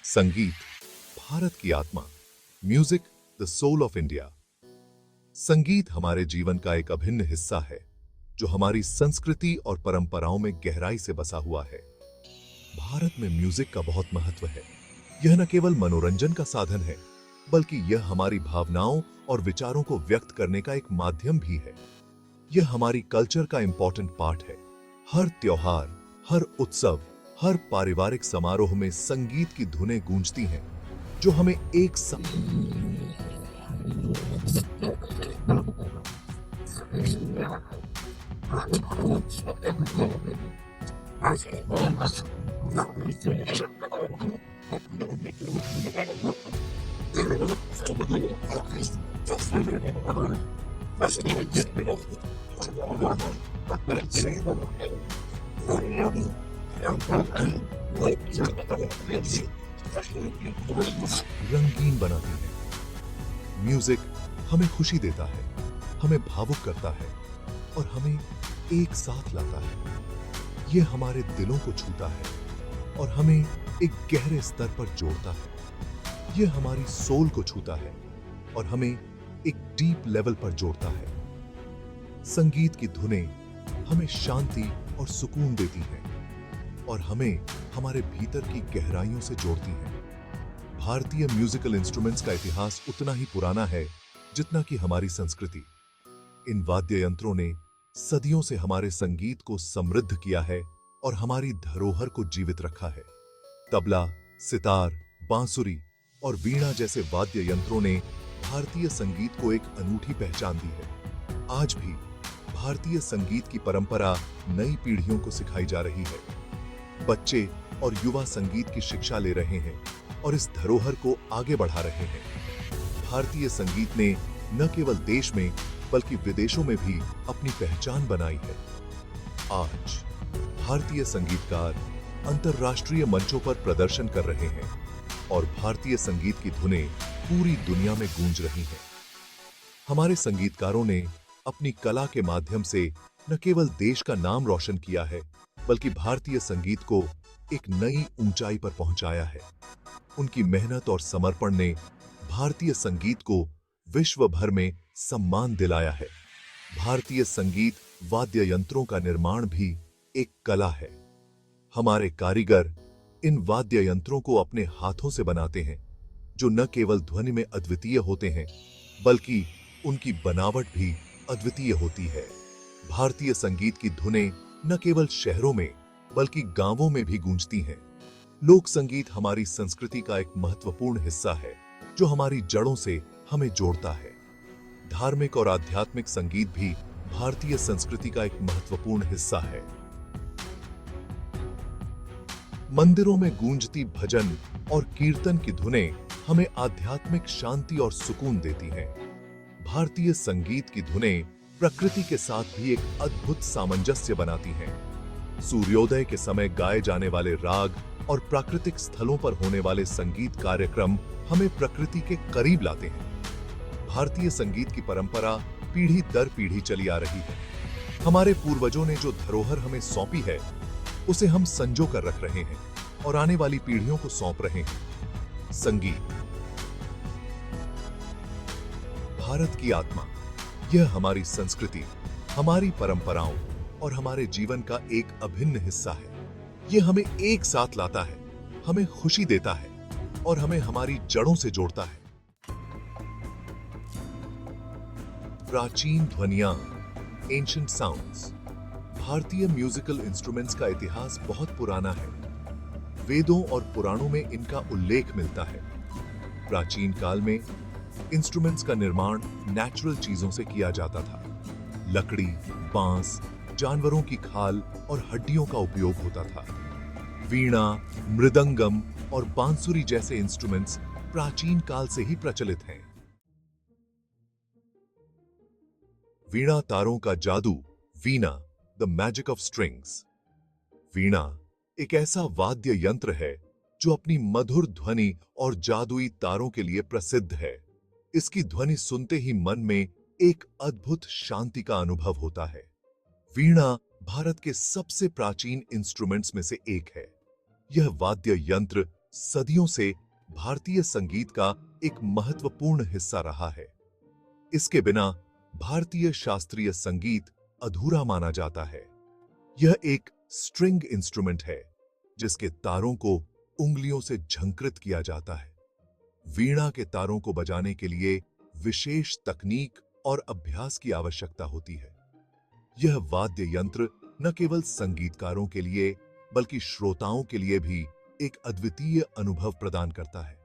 संगीत भारत की आत्मा, music the soul of India. संगीत हमारे जीवन का एक अभिन्न हिस्सा है जो हमारी संस्कृति और परंपराओं में गहराई से बसा हुआ है। भारत में म्यूजिक का बहुत महत्व है। यह न केवल मनोरंजन का साधन है, बल्कि यह हमारी भावनाओं और विचारों को व्यक्त करने का एक माध्यम भी है। यह हमारी कल्चर का इंपॉर्टेंट पार्ट है। हर त्योहार, हर उत्सव, हर पारिवारिक समारोह में संगीत की धुनें गूंजती हैं, जो हमें एक साथ रंगीन बनाती है। म्यूजिक हमें खुशी देता है, हमें भावुक करता है और हमें एक साथ लाता है। यह हमारे दिलों को छूता है और हमें एक गहरे स्तर पर जोड़ता है। यह हमारी सोल को छूता है और हमें एक डीप लेवल पर जोड़ता है। संगीत की धुनें हमें शांति और सुकून देती हैं और हमें हमारे भीतर की गहराइयों से जोड़ती हैं। भारतीय म्यूजिकल इंस्ट्रूमेंट्स का इतिहास उतना ही पुराना है जितना कि हमारी संस्कृति। इन वाद्य यंत्रों ने सदियों से हमारे संगीत को समृद्ध किया है और हमारी धरोहर को जीवित रखा है। तबला, सितार, बांसुरी और वीणा जैसे वाद्य यंत्रों ने भारतीय संगीत को एक अनूठी पहचान दी है। आज भी भारतीय संगीत की परंपरा नई पीढ़ियों को सिखाई जा रही है। बच्चे और युवा संगीत की शिक्षा ले रहे हैं और इस धरोहर को आगे बढ़ा रहे हैं। भारतीय संगीत ने न केवल देश में बल्कि विदेशों में भी अपनी पहचान बनाई है। आज भारतीय संगीतकार अंतर्राष्ट्रीय मंचों पर प्रदर्शन कर रहे हैं और भारतीय संगीत की धुनें पूरी दुनिया में गूंज रही हैं। हमारे संगीतकारों ने अपनी कला के माध्यम से न केवल देश का नाम रोशन किया है, बल्कि भारतीय संगीत को एक नई ऊंचाई पर पहुंचाया है। उनकी मेहनत और समर्पण ने भारतीय संगीत को विश्व भर में सम्मान दिलाया है। भारतीय संगीत वाद्य यंत्रों का निर्माण भी एक कला है। हमारे कारीगर इन वाद्य यंत्रों को अपने हाथों से बनाते हैं, जो न केवल ध्वनि में अद्वितीय होते हैं, बल्कि उनकी बनावट भी अद्वितीय होती है। भारतीय संगीत की धुनें न केवल शहरों में बल्कि गांवों में भी गूंजती हैं। लोक संगीत हमारी संस्कृति का एक महत्वपूर्ण हिस्सा है, जो हमारी जड़ों से हमें जोड़ता है। धार्मिक और आध्यात्मिक संगीत भी भारतीय संस्कृति का एक महत्वपूर्ण हिस्सा है। मंदिरों में गूंजती भजन और कीर्तन की धुनें हमें आध्यात्मिक शांति और सुकून देती हैं। भारतीय संगीत की धुनें प्रकृति के साथ भी एक अद्भुत सामंजस्य बनाती हैं। सूर्योदय के समय गाए जाने वाले राग और प्राकृतिक स्थलों पर होने वाले संगीत कार्यक्रम हमें प्रकृति के करीब लाते हैं। भारतीय संगीत की परंपरा पीढ़ी दर पीढ़ी चली आ रही है। हमारे पूर्वजों ने जो धरोहर हमें सौंपी है, उसे हम संजो कर रख रहे हैं और आने वाली पीढ़ियों को सौंप रहे हैं। संगीत भारत की आत्मा, यह हमारी संस्कृति, हमारी परंपराओं और हमारे जीवन का एक अभिन्न हिस्सा है। यह हमें एक साथ लाता है, हमें खुशी देता है और हमें हमारी जड़ों से जोड़ता है। प्राचीन ध्वनियां, एंशिएंट साउंड्स। भारतीय म्यूजिकल इंस्ट्रूमेंट्स का इतिहास बहुत पुराना है। वेदों और पुराणों में इनका उल्लेख मिलता है। प्राचीन काल में इंस्ट्रूमेंट्स का निर्माण नेचुरल चीजों से किया जाता था। लकड़ी, बांस, जानवरों की खाल और हड्डियों का उपयोग होता था। वीणा, मृदंगम और बांसुरी जैसे इंस्ट्रूमेंट्स प्राचीन काल से ही प्रचलित हैं। वीणा तारों का जादू, वीणा द मैजिक ऑफ स्ट्रिंग्स। वीणा एक ऐसा वाद्य यंत्र है जो अपनी मधुर ध्वनि और जादुई तारों के लिए प्रसिद्ध है। इसकी ध्वनि सुनते ही मन में एक अद्भुत शांति का अनुभव होता है। वीणा भारत के सबसे प्राचीन इंस्ट्रूमेंट्स में से एक है। यह वाद्य यंत्र सदियों से भारतीय संगीत का एक महत्वपूर्ण हिस्सा रहा है। इसके बिना भारतीय शास्त्रीय संगीत अधूरा माना जाता है। यह एक स्ट्रिंग इंस्ट्रूमेंट है जिसके तारों को उंगलियों से झंकृत किया जाता है। वीणा के तारों को बजाने के लिए विशेष तकनीक और अभ्यास की आवश्यकता होती है। यह वाद्य यंत्र न केवल संगीतकारों के लिए बल्कि श्रोताओं के लिए भी एक अद्वितीय अनुभव प्रदान करता है।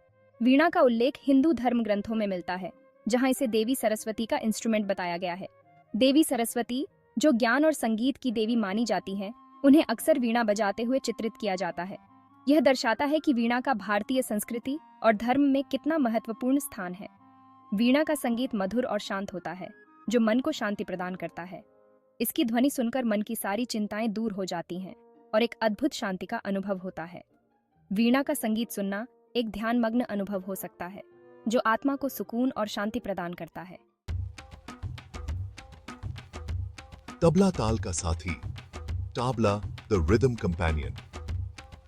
वीणा का उल्लेख हिंदू धर्म ग्रंथों में मिलता है, जहां इसे देवी सरस्वती का इंस्ट्रूमेंट बताया गया है। देवी सरस्वती, जो ज्ञान और संगीत की देवी मानी जाती हैं, उन्हें अक्सर वीणा बजाते हुए चित्रित किया जाता है। यह दर्शाता है कि वीणा का भारतीय संस्कृति और धर्म में कितना महत्वपूर्ण स्थान है। वीणा का संगीत मधुर और शांत होता है, जो मन को शांति प्रदान करता है। इसकी ध्वनि सुनकर मन की सारी चिंताएं दूर हो जाती हैं और एक अद्भुत शांति का अनुभव होता है। वीणा का संगीत सुनना एक ध्यानमग्न अनुभव हो सकता है, जो आत्मा को सुकून और शांति प्रदान करता है। तबला ताल का साथी, ताबला द रिदम कंपेनियन।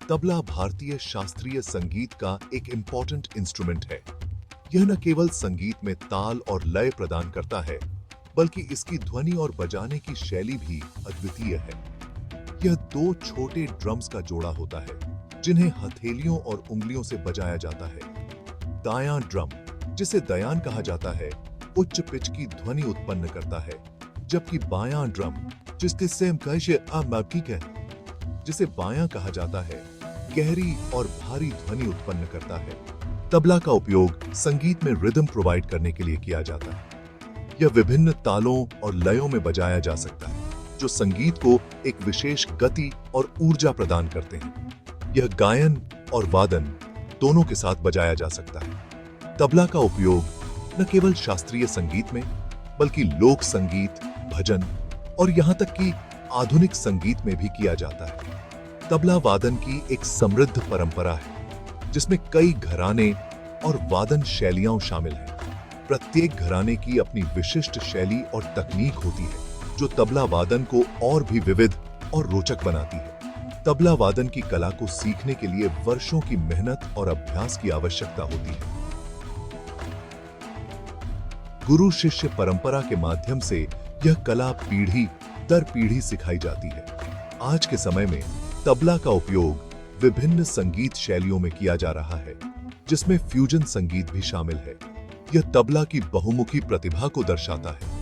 तबला भारतीय शास्त्रीय संगीत का एक इंपॉर्टेंट इंस्ट्रूमेंट है। यह न केवल संगीत में ताल और लय प्रदान करता है, बल्कि इसकी ध्वनि और बजाने की शैली भी अद्वितीय है। यह दो छोटे ड्रम्स का जोड़ा होता है, जिन्हें हथेलियों और उंगलियों से बजाया जाता है। दायां ड्रम, जिसे दयान कहा जाता है, उच्च पिच की ध्वनि उत्पन्न करता है, जबकि बायां ड्रम, जिसे बायां कहा जाता है, गहरी और भारी ध्वनि उत्पन्न करता है। तबला का उपयोग संगीत में रिदम प्रोवाइड करने के लिए किया जाता है। यह विभिन्न तालों और लयों में बजाया जा सकता है, जो संगीत को एक विशेष गति और ऊर्जा प्रदान करते हैं। यह गायन और वादन दोनों के साथ बजाया जा सकता है। तबला का उपयोग न केवल शास्त्रीय संगीत में, बल्कि लोक संगीत, भजन और यहां तक कि आधुनिक संगीत में भी किया जाता है। तबला वादन की एक समृद्ध परंपरा है, जिसमें कई घराने और वादन शैलियां शामिल हैं। प्रत्येक घराने की अपनी विशिष्ट शैली और तकनीक होती है, जो तबला वादन को और भी विविध और रोचक बनाती है। तबला वादन की कला को सीखने के लिए वर्षों की मेहनत और अभ्यास की आवश्यकता होती है। गुरु शिष्य परंपरा के माध्यम से यह कला पीढ़ी दर पीढ़ी सिखाई जाती है। आज के समय में तबला का उपयोग विभिन्न संगीत शैलियों में किया जा रहा है, जिसमें फ्यूजन संगीत भी शामिल है। यह तबला की बहुमुखी प्रतिभा को दर्शाता है।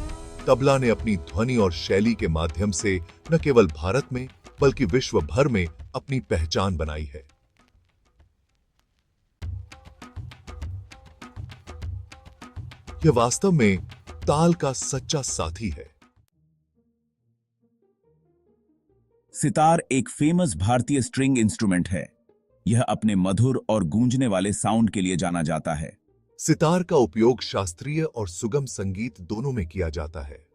तबला ने अपनी ध्वनि और शैली के माध्यम से न केवल भारत में, बल्कि विश्व भर में अपनी पहचान बनाई है। यह वास्तव में ताल का सच्चा साथी है। सितार एक फेमस भारतीय स्ट्रिंग इंस्ट्रूमेंट है। यह अपने मधुर और गूंजने वाले साउंड के लिए जाना जाता है। सितार का उपयोग शास्त्रीय और सुगम संगीत दोनों में किया जाता है।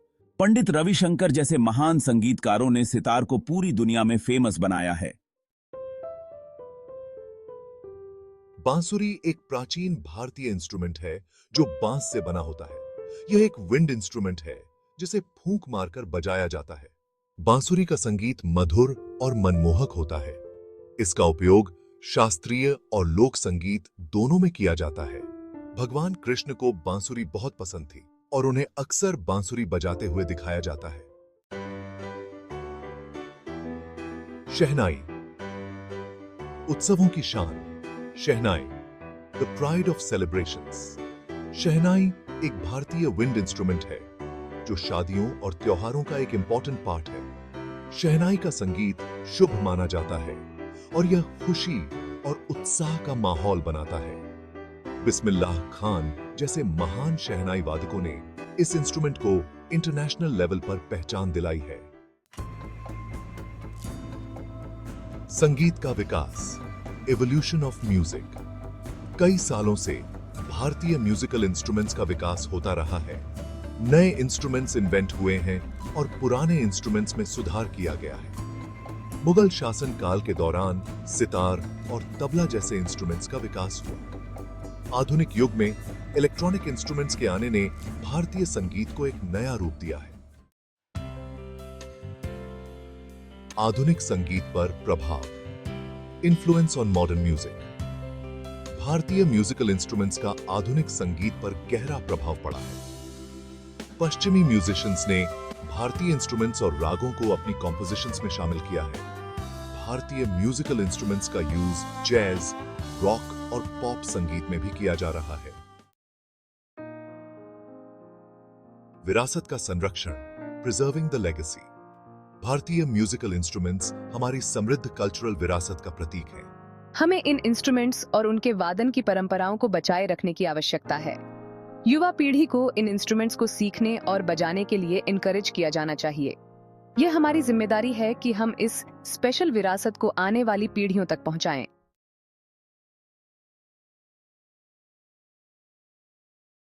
पंडित रविशंकर जैसे महान संगीतकारों ने सितार को पूरी दुनिया में फेमस बनाया है। बांसुरी एक प्राचीन भारतीय इंस्ट्रूमेंट है, जो बांस से बना होता है। यह एक विंड इंस्ट्रूमेंट है, जिसे फूंक मारकर बजाया जाता है। बांसुरी का संगीत मधुर और मनमोहक होता है। इसका उपयोग शास्त्रीय और लोक संगीत दोनों में किया जाता है। भगवान कृष्ण को बांसुरी बहुत पसंद थी और उन्हें अक्सर बांसुरी बजाते हुए दिखाया जाता है। शहनाई, उत्सवों की शान। शहनाई, द प्राइड ऑफ सेलिब्रेशंस। शहनाई एक भारतीय विंड इंस्ट्रूमेंट है, जो शादियों और त्योहारों का एक इंपॉर्टेंट पार्ट है। शहनाई का संगीत शुभ माना जाता है और यह खुशी और उत्साह का माहौल बनाता है। बिस्मिल्लाह खान जैसे महान शहनाई वादकों ने इस इंस्ट्रूमेंट को इंटरनेशनल लेवल पर पहचान दिलाई है। संगीत का विकास, एवोल्यूशन ऑफ म्यूजिक। कई सालों से भारतीय म्यूजिकल इंस्ट्रूमेंट्स का विकास होता रहा है। नए इंस्ट्रूमेंट्स इन्वेंट हुए हैं और पुराने इंस्ट्रूमेंट्स में सुधार किया गया है। मुगल शासन काल के दौरान सितार और तबला जैसे इंस्ट्रूमेंट्स का विकास हुआ। आधुनिक युग में इलेक्ट्रॉनिक इंस्ट्रूमेंट्स के आने ने भारतीय संगीत को एक नया रूप दिया है। आधुनिक संगीत पर प्रभाव, इन्फ्लुएंस ऑन मॉडर्न म्यूजिक। भारतीय म्यूजिकल इंस्ट्रूमेंट्स का आधुनिक संगीत पर गहरा प्रभाव पड़ा है। पश्चिमी म्यूजिशियंस ने भारतीय इंस्ट्रूमेंट्स और रागों को अपनी कॉम्पोजिशंस में शामिल किया है। भारतीय म्यूजिकल इंस्ट्रूमेंट्स का यूज जैज, रॉक और पॉप संगीत में भी किया जा रहा है। विरासत का संरक्षण, प्रिजर्विंग द लेगेसी। भारतीय म्यूजिकल इंस्ट्रूमेंट्स हमारी समृद्ध कल्चरल विरासत का प्रतीक हैं। हमें इन इंस्ट्रूमेंट्स और उनके वादन की परंपराओं को बचाए रखने की आवश्यकता है। युवा पीढ़ी को इन इंस्ट्रूमेंट्स को सीखने और बजाने के लिए इनकरेज किया जाना चाहिए। यह हमारी जिम्मेदारी है कि हम इस स्पेशल विरासत को आने वाली पीढ़ियों तक पहुंचाएं।